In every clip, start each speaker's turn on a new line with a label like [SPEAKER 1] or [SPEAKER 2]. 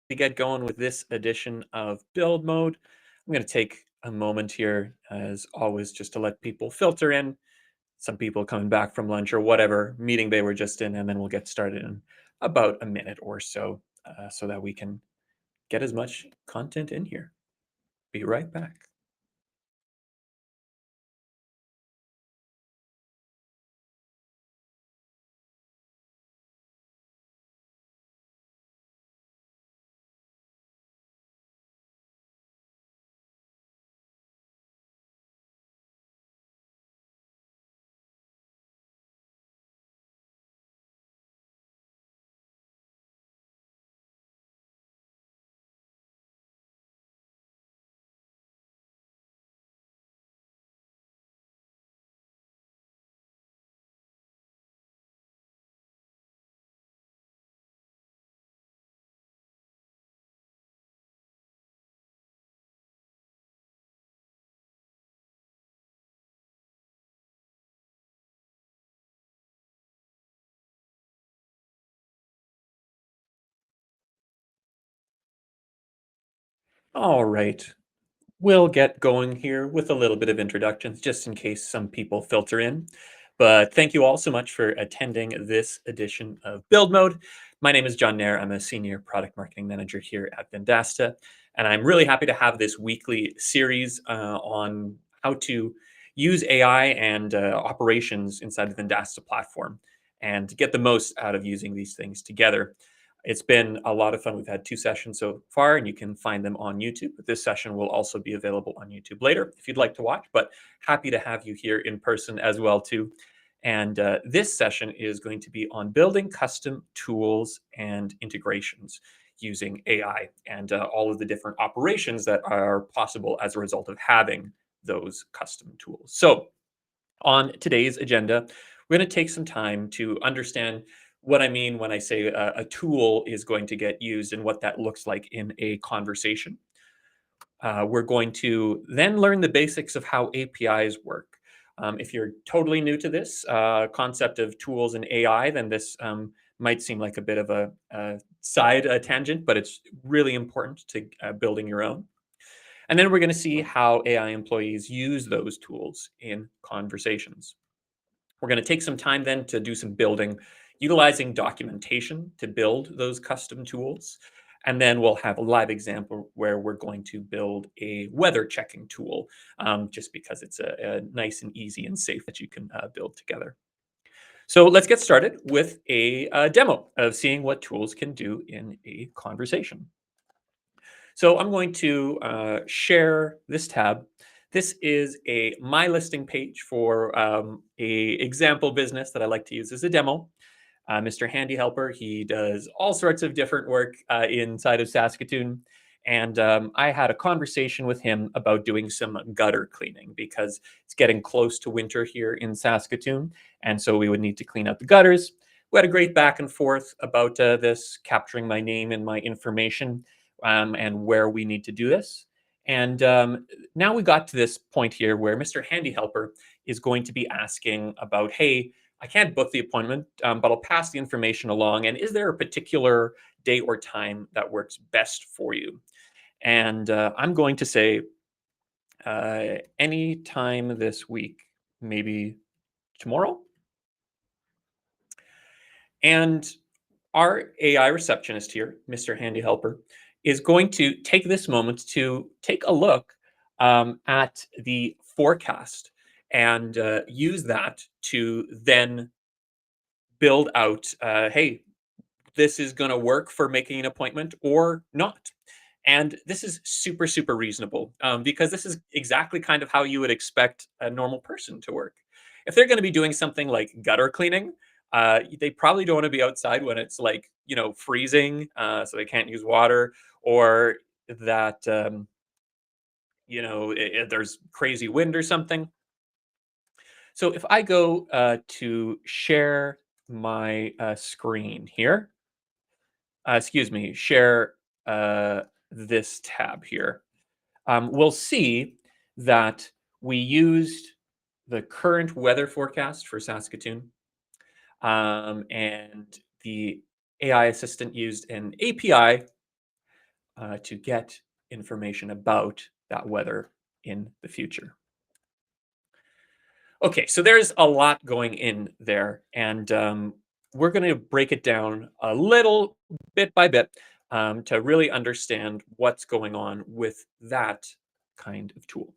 [SPEAKER 1] To get going with this edition of Build Mode, I'm going to take a moment here, as always, just to let people filter in. Some people coming back from lunch or whatever meeting they were just in, and then we'll get started in about a minute or so, so that we can get as much content in here. Be right back. All right. We'll get going here with a little bit of introductions just in case some people filter in. But thank you all so much for attending this edition of Build Mode. My name is John Nair. I'm a senior product marketing manager here at Vendasta. And I'm really happy to have this weekly series on how to use AI and operations inside the Vendasta platform and to get the most out of using these things together. It's been a lot of fun. We've had 2 sessions so far, and you can find them on YouTube. But this session will also be available on YouTube later if you'd like to watch, but happy to have you here in person as well too. And this session is going to be on building custom tools and integrations using AI and all of the different operations that are possible as a result of having those custom tools. So on today's agenda, we're going to take some time to understand what I mean when I say a tool is going to get used and what that looks like in a conversation. We're going to then learn the basics of how APIs work. If you're totally new to this concept of tools and AI, then this might seem like a bit of a side tangent, but it's really important to building your own. And then we're going to see how AI employees use those tools in conversations. We're going to take some time then to do some building, utilizing documentation to build those custom tools. And then we'll have a live example where we're going to build a weather checking tool, just because it's a nice and easy and safe that you can build together. So let's get started with a demo of seeing what tools can do in a conversation. So I'm going to share this tab. This is a my listing page for a example business that I like to use as a demo. Mr. Handy Helper, he does all sorts of different work inside of Saskatoon. And I had a conversation with him about doing some gutter cleaning because it's getting close to winter here in Saskatoon. And so we would need to clean out the gutters. We had a great back and forth about this, capturing my name and my information and where we need to do this. And now we got to this point here where Mr. Handy Helper is going to be asking about, hey, I can't book the appointment, but I'll pass the information along. And is there a particular date or time that works best for you? And I'm going to say any time this week, maybe tomorrow. And our AI receptionist here, Mr. Handy Helper, is going to take this moment to take a look at the forecast and use that to then build out, hey, this is going to work for making an appointment or not. And this is super, super reasonable because this is exactly kind of how you would expect a normal person to work. If they're going to be doing something like gutter cleaning, they probably don't want to be outside when it's like, freezing, so they can't use water, or that, there's crazy wind or something. So if I go to share my screen here, excuse me, share this tab here, we'll see that we used the current weather forecast for Saskatoon, and the AI assistant used an API to get information about that weather in the future. Okay, so there's a lot going in there, and we're going to break it down a little bit by bit to really understand what's going on with that kind of tool.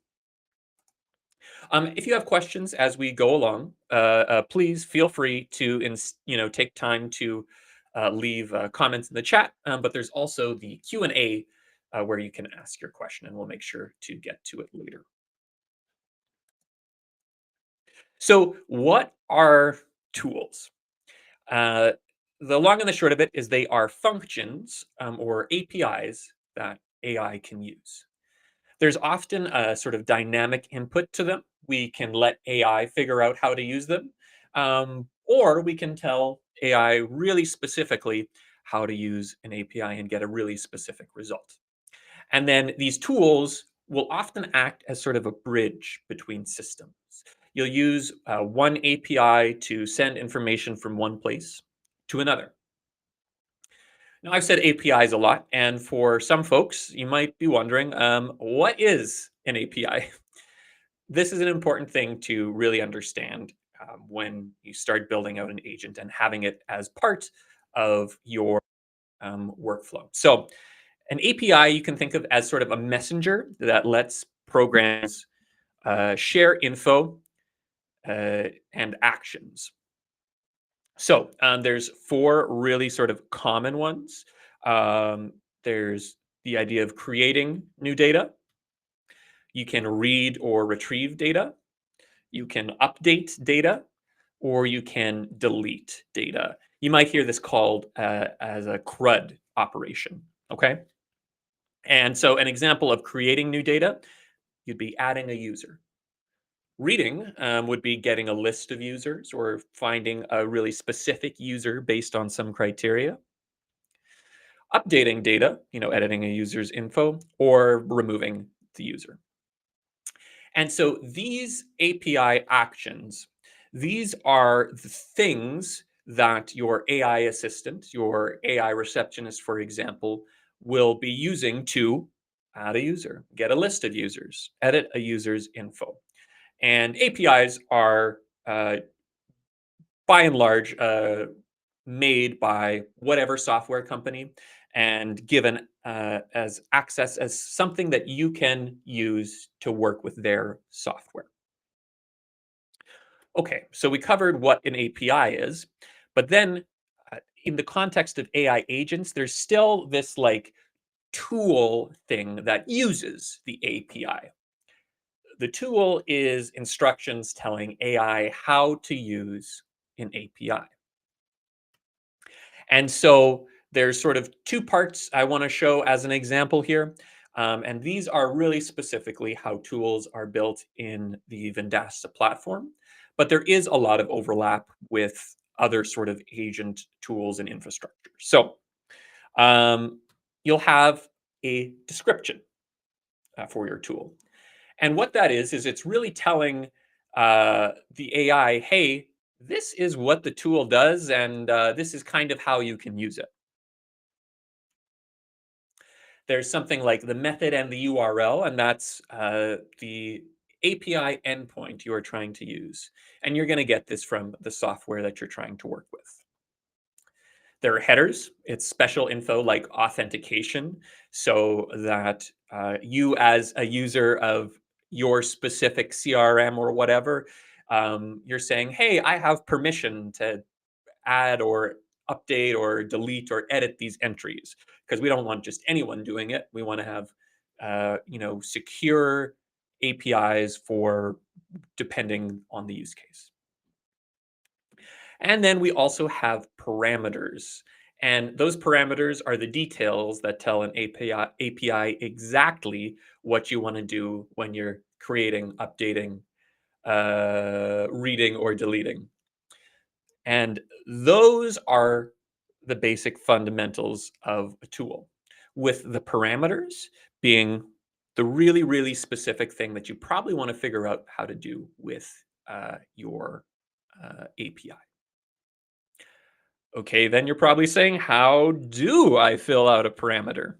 [SPEAKER 1] If you have questions as we go along, please feel free to take time to leave comments in the chat. But there's also the Q&A where you can ask your question, and we'll make sure to get to it later. So, what are tools? Uh, the long and the short of it is they are functions or APIs that AI can use. There's often a sort of dynamic input to them. We can let AI figure out how to use them, or we can tell AI really specifically how to use an API and get a really specific result. And then these tools will often act as sort of a bridge between systems. You'll use one API to send information from one place to another. Now, I've said APIs a lot, and for some folks, you might be wondering, what is an API? This is an important thing to really understand when you start building out an agent and having it as part of your workflow. So, an API you can think of as sort of a messenger that lets programs share info and actions. So there's four really sort of common ones. There's the idea of creating new data. You can read or retrieve data. You can update data, or you can delete data. You might hear this called as a CRUD operation. Okay. And so an example of creating new data, you'd be adding a user. Reading would be getting a list of users or finding a really specific user based on some criteria. Updating data, editing a user's info, or removing the user. And so these API actions, these are the things that your AI assistant, your AI receptionist, for example, will be using to add a user, get a list of users, edit a user's info. And APIs are, by and large, made by whatever software company and given as access as something that you can use to work with their software. Okay, so we covered what an API is, but then in the context of AI agents, there's still this like tool thing that uses the API. The tool is instructions telling AI how to use an API. And so there's sort of two parts I want to show as an example here. And these are really specifically how tools are built in the Vendasta platform. But there is a lot of overlap with other sort of agent tools and infrastructure. So you'll have a description for your tool. And what that is it's really telling the AI, hey, this is what the tool does, and this is kind of how you can use it. There's something like the method and the URL, and that's the API endpoint you are trying to use. And you're going to get this from the software that you're trying to work with. There are headers. It's special info like authentication, so that you, as a user of your specific CRM or whatever, you're saying, "Hey, I have permission to add or update or delete or edit these entries," because we don't want just anyone doing it. We want to have, secure APIs for depending on the use case. And then we also have parameters. And those parameters are the details that tell an API exactly what you want to do when you're creating, updating, reading, or deleting. And those are the basic fundamentals of a tool, with the parameters being the really, really specific thing that you probably want to figure out how to do with your API. Okay, then you're probably saying, how do I fill out a parameter?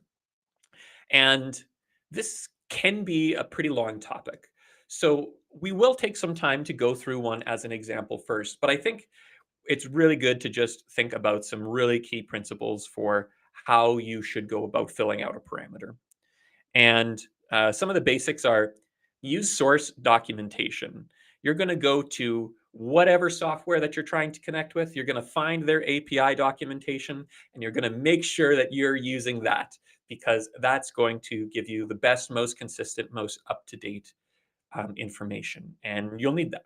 [SPEAKER 1] And this can be a pretty long topic. So we will take some time to go through one as an example first, but I think it's really good to just think about some really key principles for how you should go about filling out a parameter. And some of the basics are use source documentation. You're going to go to whatever software that you're trying to connect with. You're going to find their API documentation and you're going to make sure that you're using that because that's going to give you the best, most consistent, most up to date information. And you'll need that.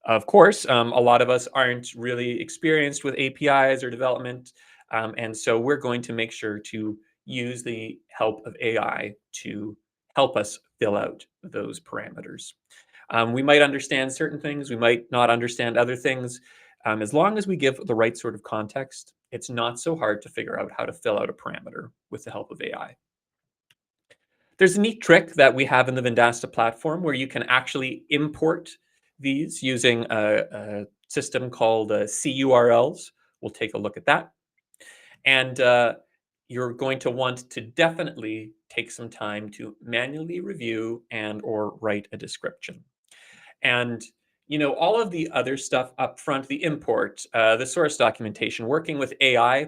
[SPEAKER 1] Of course, a lot of us aren't really experienced with APIs or development. And so we're going to make sure to use the help of AI to help us fill out those parameters. We might understand certain things, we might not understand other things. As long as we give the right sort of context, it's not so hard to figure out how to fill out a parameter with the help of AI. There's a neat trick that we have in the Vendasta platform where you can actually import these using a system called CURLs. We'll take a look at that. And you're going to want to definitely take some time to manually review and or write a description. And all of the other stuff up front, the import, the source documentation, working with AI,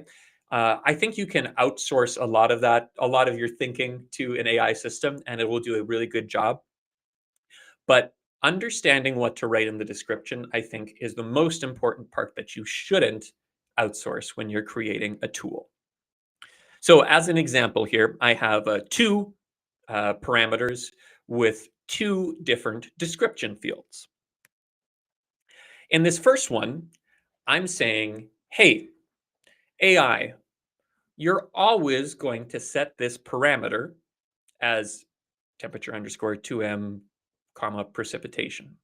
[SPEAKER 1] I think you can outsource a lot of that, a lot of your thinking to an AI system, and it will do a really good job. But understanding what to write in the description, I think, is the most important part that you shouldn't outsource when you're creating a tool. So, as an example here, I have two parameters with two different description fields. In this first one, I'm saying, hey, AI, you're always going to set this parameter as temperature underscore 2M comma precipitation.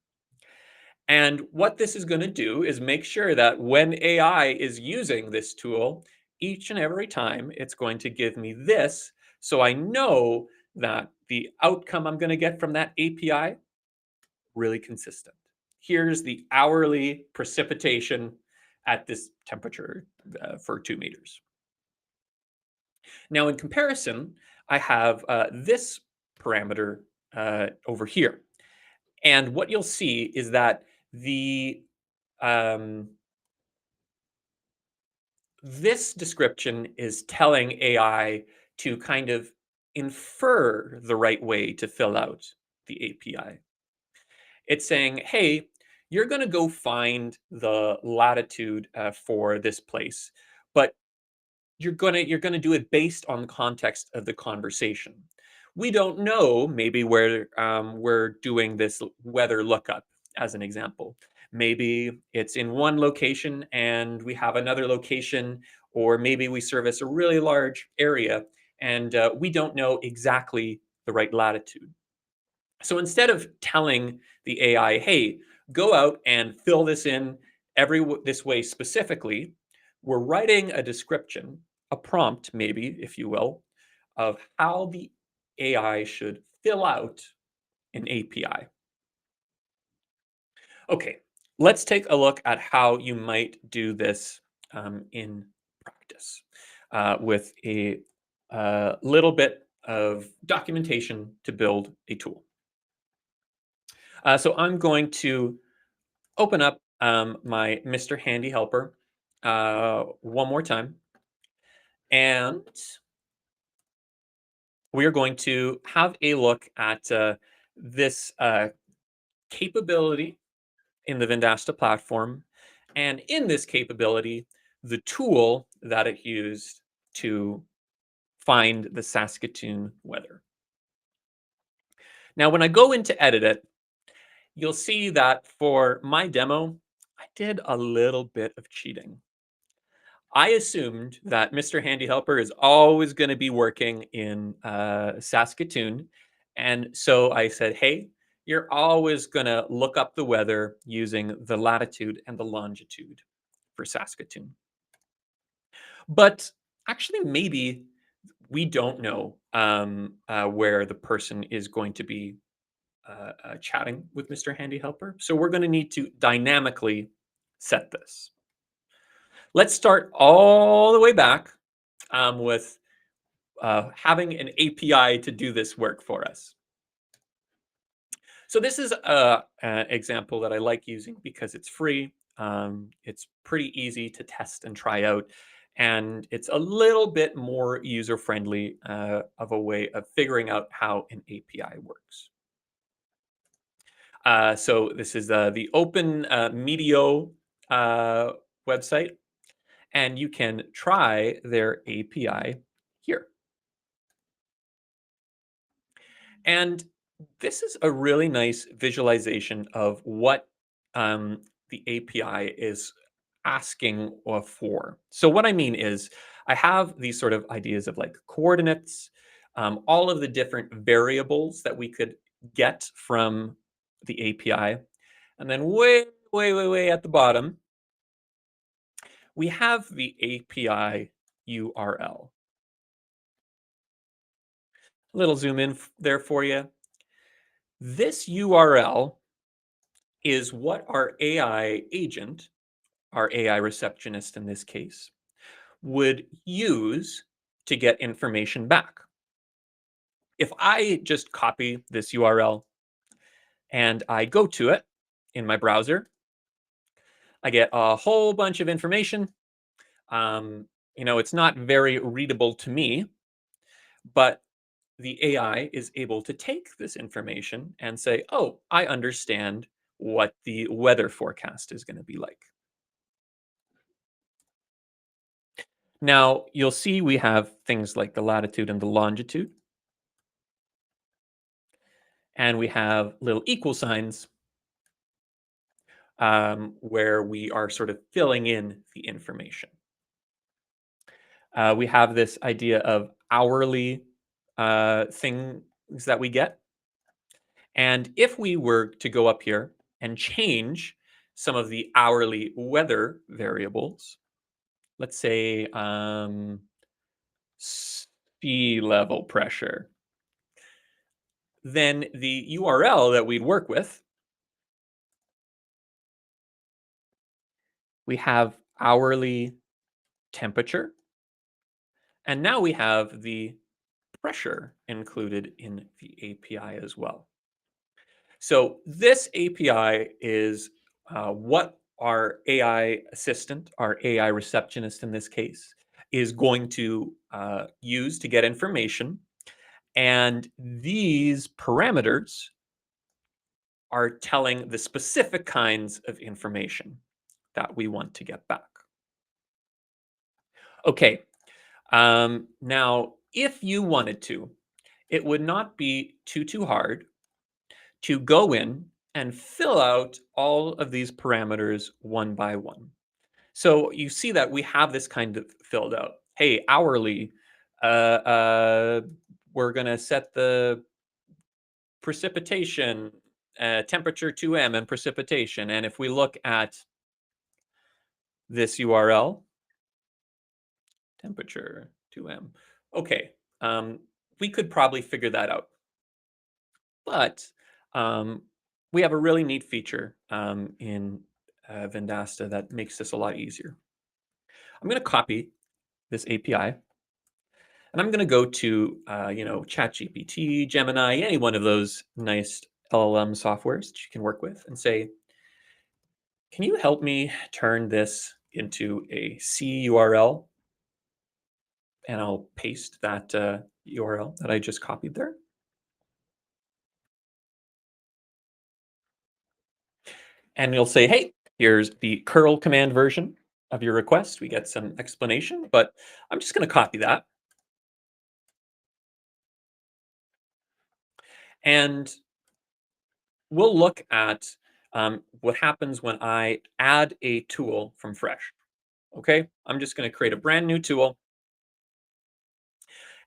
[SPEAKER 1] And what this is going to do is make sure that when AI is using this tool, each and every time it's going to give me this. So I know that the outcome I'm going to get from that API really consistent. Here's the hourly precipitation at this temperature for 2 meters. Now, in comparison, I have this parameter over here. And what you'll see is that the um, this description is telling AI to kind of infer the right way to fill out the API. It's saying, hey, you're going to go find the latitude for this place, but you're gonna do it based on the context of the conversation. We don't know maybe where we're doing this weather lookup as an example. Maybe it's in one location and we have another location, or maybe we service a really large area and we don't know exactly the right latitude. So instead of telling the AI, hey, go out and fill this in this way specifically, we're writing a description, a prompt, maybe, if you will, of how the AI should fill out an API. Okay, let's take a look at how you might do this in practice with a little bit of documentation to build a tool. So I'm going to open up my Mr. Handy Helper one more time. And we are going to have a look at this capability in the Vendasta platform. And in this capability, the tool that it used to find the Saskatoon weather. Now, when I go in to edit it, you'll see that for my demo, I did a little bit of cheating. I assumed that Mr. Handy Helper is always going to be working in Saskatoon. And so I said, hey, you're always going to look up the weather using the latitude and the longitude for Saskatoon. But actually, maybe we don't know where the person is going to be chatting with Mr. Handy Helper. So we're going to need to dynamically set this. Let's start all the way back with having an API to do this work for us. So this is a example that I like using because it's free. It's pretty easy to test and try out, and it's a little bit more user friendly of a way of figuring out how an API works. So this is the Open Medio uh, website, and you can try their API here. And this is a really nice visualization of what the API is asking for. So what I mean is I have these sort of ideas of like coordinates, all of the different variables that we could get from the API. And then way at the bottom, we have the API URL. Little zoom in there for you. This URL is what our AI agent, our AI receptionist in this case, would use to get information back. If I just copy this URL and I go to it in my browser, I get a whole bunch of information. Um, it's not very readable to me, but the AI is able to take this information and say, oh, I understand what the weather forecast is going to be like. Now, you'll see we have things like the latitude and the longitude, and we have little equal signs where we are sort of filling in the information. We have this idea of hourly things that we get. And if we were to go up here and change some of the hourly weather variables, let's say sea level pressure, then the URL that we'd work with, we have hourly temperature, and now we have the pressure included in the API as well. So this API is what our AI assistant, our AI receptionist in this case, is going to use to get information. And these parameters are telling the specific kinds of information that we want to get back. Okay, now if you wanted to, it would not be too hard to go in and fill out all of these parameters one by one. So you see that we have this kind of filled out. Hey, hourly, uh, uh, we're going to set the precipitation, temperature 2M and precipitation. And if we look at this URL, temperature 2M, okay, we could probably figure that out. But um, we have a really neat feature in Vendasta that makes this a lot easier. I'm going to copy this API, and I'm going to go to ChatGPT, Gemini, any one of those nice LLM softwares that you can work with, and say, "Can you help me turn this into a C URL?" And I'll paste that URL that I just copied there. And you'll say, hey, here's the curl command version of your request. We get some explanation, but I'm just going to copy that. And we'll look at what happens when I add a tool from Fresh. Okay, I'm just going to create a brand new tool.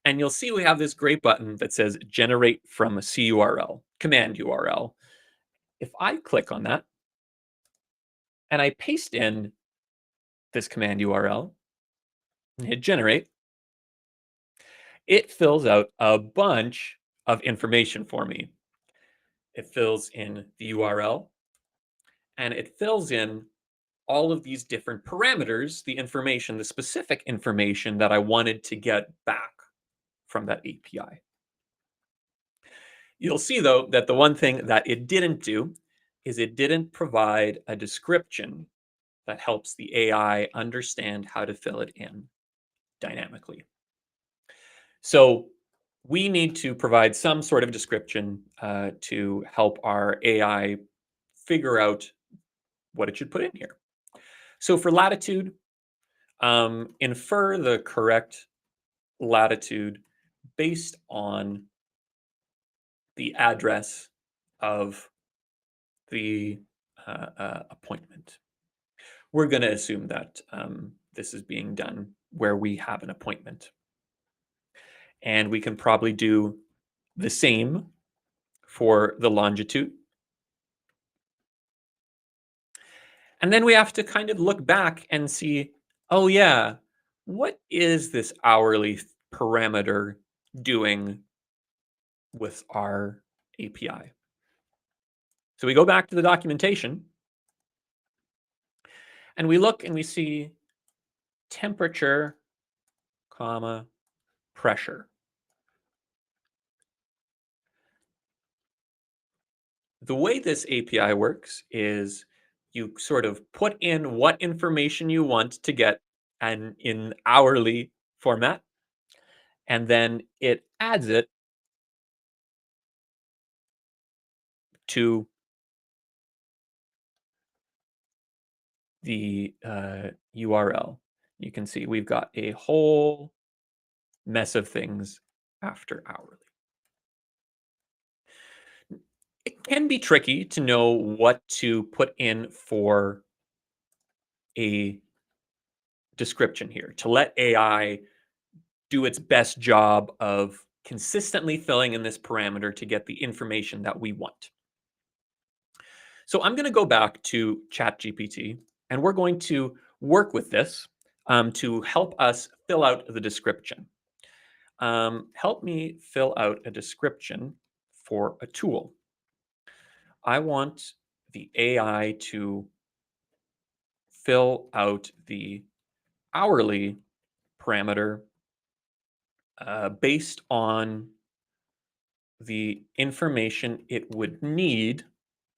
[SPEAKER 1] And you'll see we have this great button that says generate from a CURL, command URL. If I click on that and I paste in this command URL and hit generate, it fills out a bunch of information for me. It fills in the URL and it fills in all of these different parameters, the information, the specific information that I wanted to get back from that API. You'll see, though, that the one thing that it didn't do is it didn't provide a description that helps the AI understand how to fill it in dynamically. So we need to provide some sort of description to help our AI figure out what it should put in here. So for latitude, infer the correct latitude based on the address of the appointment. We're going to assume that this is being done where we have an appointment. And we can probably do the same for the longitude. And then we have to kind of look back and see, oh yeah, what is this hourly parameter doing with our API? So we go back to the documentation and we look and we see temperature, comma, pressure. The way this API works is you sort of put in what information you want to get and in hourly format, and then it adds it to the URL. You can see we've got a whole mess of things after hourly. It can be tricky to know what to put in for a description here to let AI do its best job of consistently filling in this parameter to get the information that we want. So I'm going to go back to ChatGPT and we're going to work with this to help us fill out the description. Help me fill out a description for a tool. I want the AI to fill out the hourly parameter based on the information it would need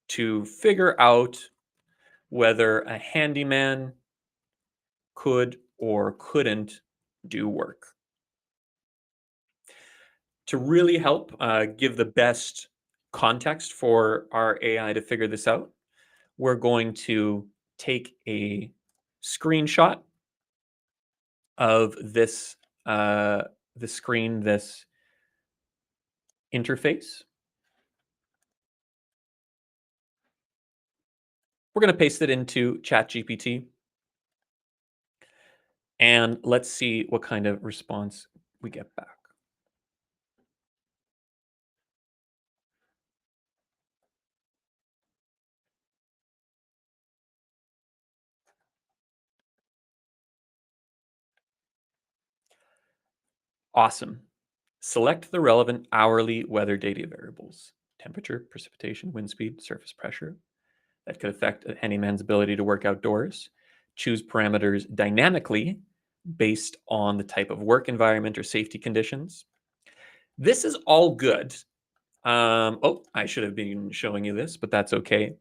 [SPEAKER 1] to figure out whether a handyman could or couldn't do work. To really help give the best context for our AI to figure this out, we're going to take a screenshot of this the screen, this interface. We're going to paste it into ChatGPT, and let's see what kind of response we get back. Awesome. Select the relevant hourly weather data variables: temperature, precipitation, wind speed, surface pressure that could affect a handyman's ability to work outdoors. Choose parameters dynamically based on the type of work environment or safety conditions. This is all good. Oh, I should have been showing you this, but that's okay.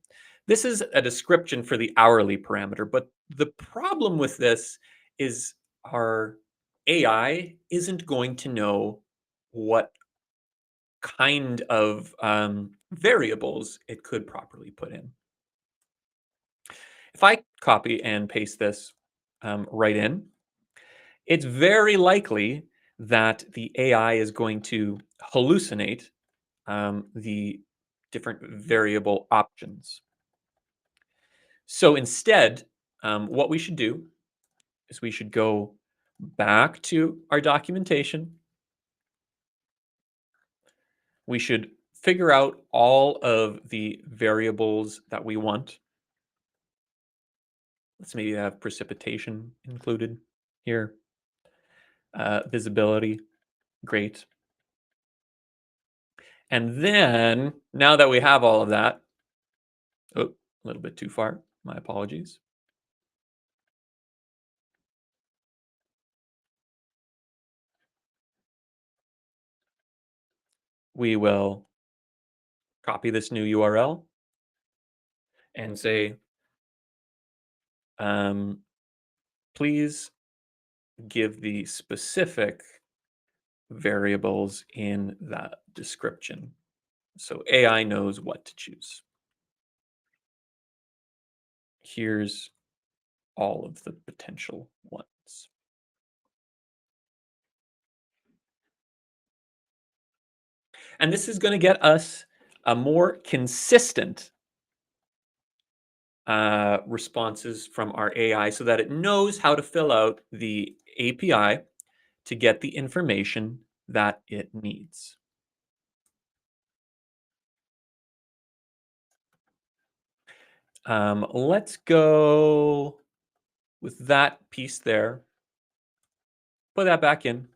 [SPEAKER 1] This is a description for the hourly parameter, but the problem with this is our AI isn't going to know what kind of variables it could properly put in. If I copy and paste this right in, it's very likely that the AI is going to hallucinate the different variable options. So instead, what we should do is we should go back to our documentation. We should figure out all of the variables that we want. Let's maybe have precipitation included here. Visibility, great. And then, now that we have all of that, oh, a little bit too far, my apologies. we will copy this new URL and say, um, please give the specific variables in that description. So AI knows what to choose. Here's all of the potential ones. And this is going to get us a more consistent responses from our AI so that it knows how to fill out the API to get the information that it needs. Let's go with that piece there. Put that back in.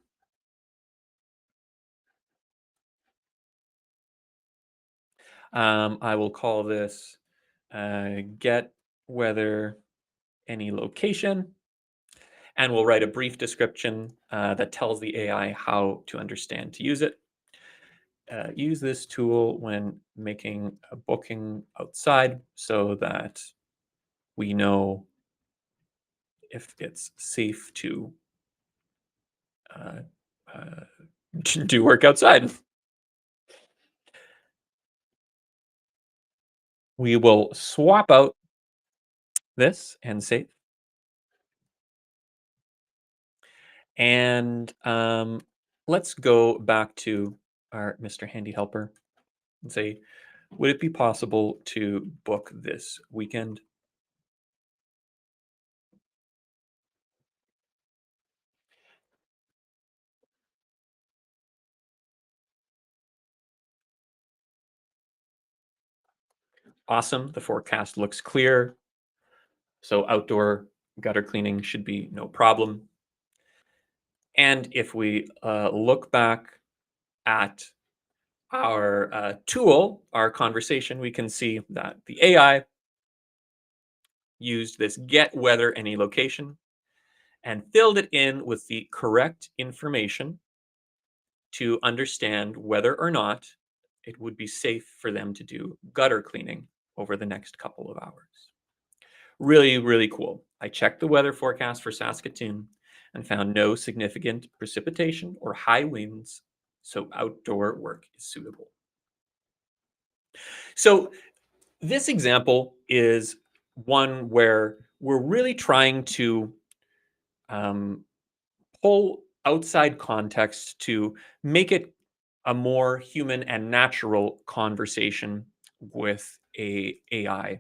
[SPEAKER 1] I will call this get whether any location, and we'll write a brief description that tells the AI how to understand to use it. Use this tool when making a booking outside so that we know if it's safe to uh, uh, do work outside. We will swap out this and save. And let's go back to our Mr. Handy Helper and say, would it be possible to book this weekend? Awesome. The forecast looks clear. So outdoor gutter cleaning should be no problem. And if we look back at our tool, our conversation, we can see that the AI used this get weather any location and filled it in with the correct information to understand whether or not it would be safe for them to do gutter cleaning over the next couple of hours. Really, really cool. I checked the weather forecast for Saskatoon and found no significant precipitation or high winds, so outdoor work is suitable. So, this example is one where we're really trying to um, pull outside context to make it a more human and natural conversation with a AI.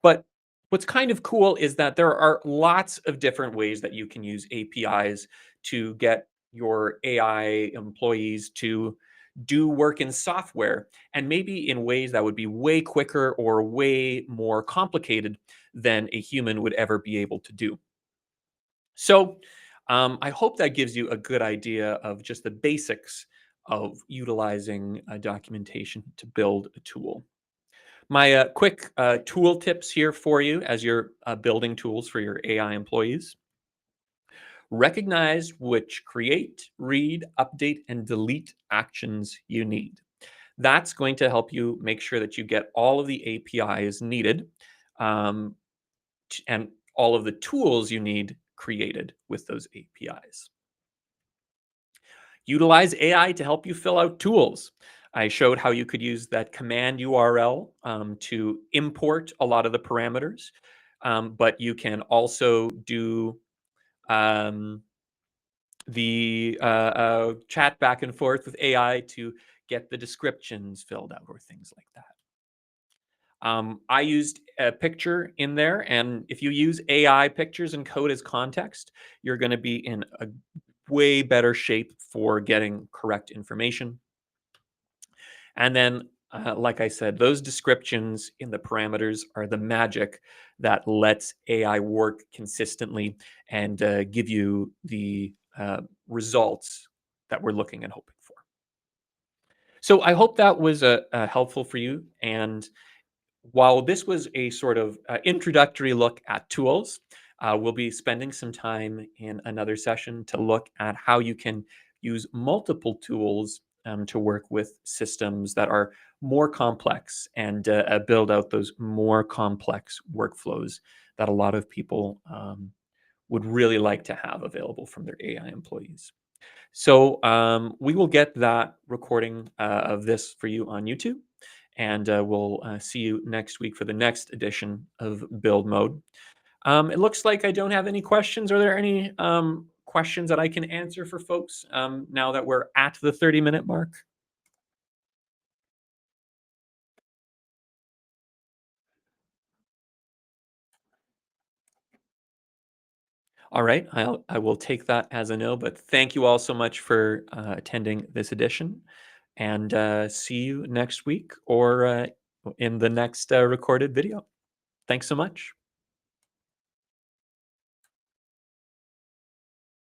[SPEAKER 1] But what's kind of cool is that there are lots of different ways that you can use APIs to get your AI employees to do work in software, and maybe in ways that would be way quicker or way more complicated than a human would ever be able to do. So I hope that gives you a good idea of just the basics of utilizing documentation to build a tool. My quick tool tips here for you as you're building tools for your AI employees. Recognize which create, read, update, and delete actions you need. That's going to help you make sure that you get all of the APIs needed um, and all of the tools you need created with those APIs. Utilize AI to help you fill out tools. I showed how you could use that command URL to import a lot of the parameters, but you can also do um, the chat back and forth with AI to get the descriptions filled out or things like that. I used a picture in there, and if you use AI pictures and code as context, you're going to be in a way better shape for getting correct information. And then, like I said, those descriptions in the parameters are the magic that lets AI work consistently and give you the results that we're looking and hoping for. So I hope that was helpful for you. And while this was a sort of introductory look at tools, we'll be spending some time in another session to look at how you can use multiple tools to work with systems that are more complex and build out those more complex workflows that a lot of people would really like to have available from their AI employees. So we will get that recording of this for you on YouTube, and we'll see you next week for the next edition of Build Mode. It looks like I don't have any questions. Are there any questions that I can answer for folks now that we're at the 30-minute mark? All right, I will take that as a no, but thank you all so much for attending this edition, and see you next week or in the next recorded video. Thanks so much.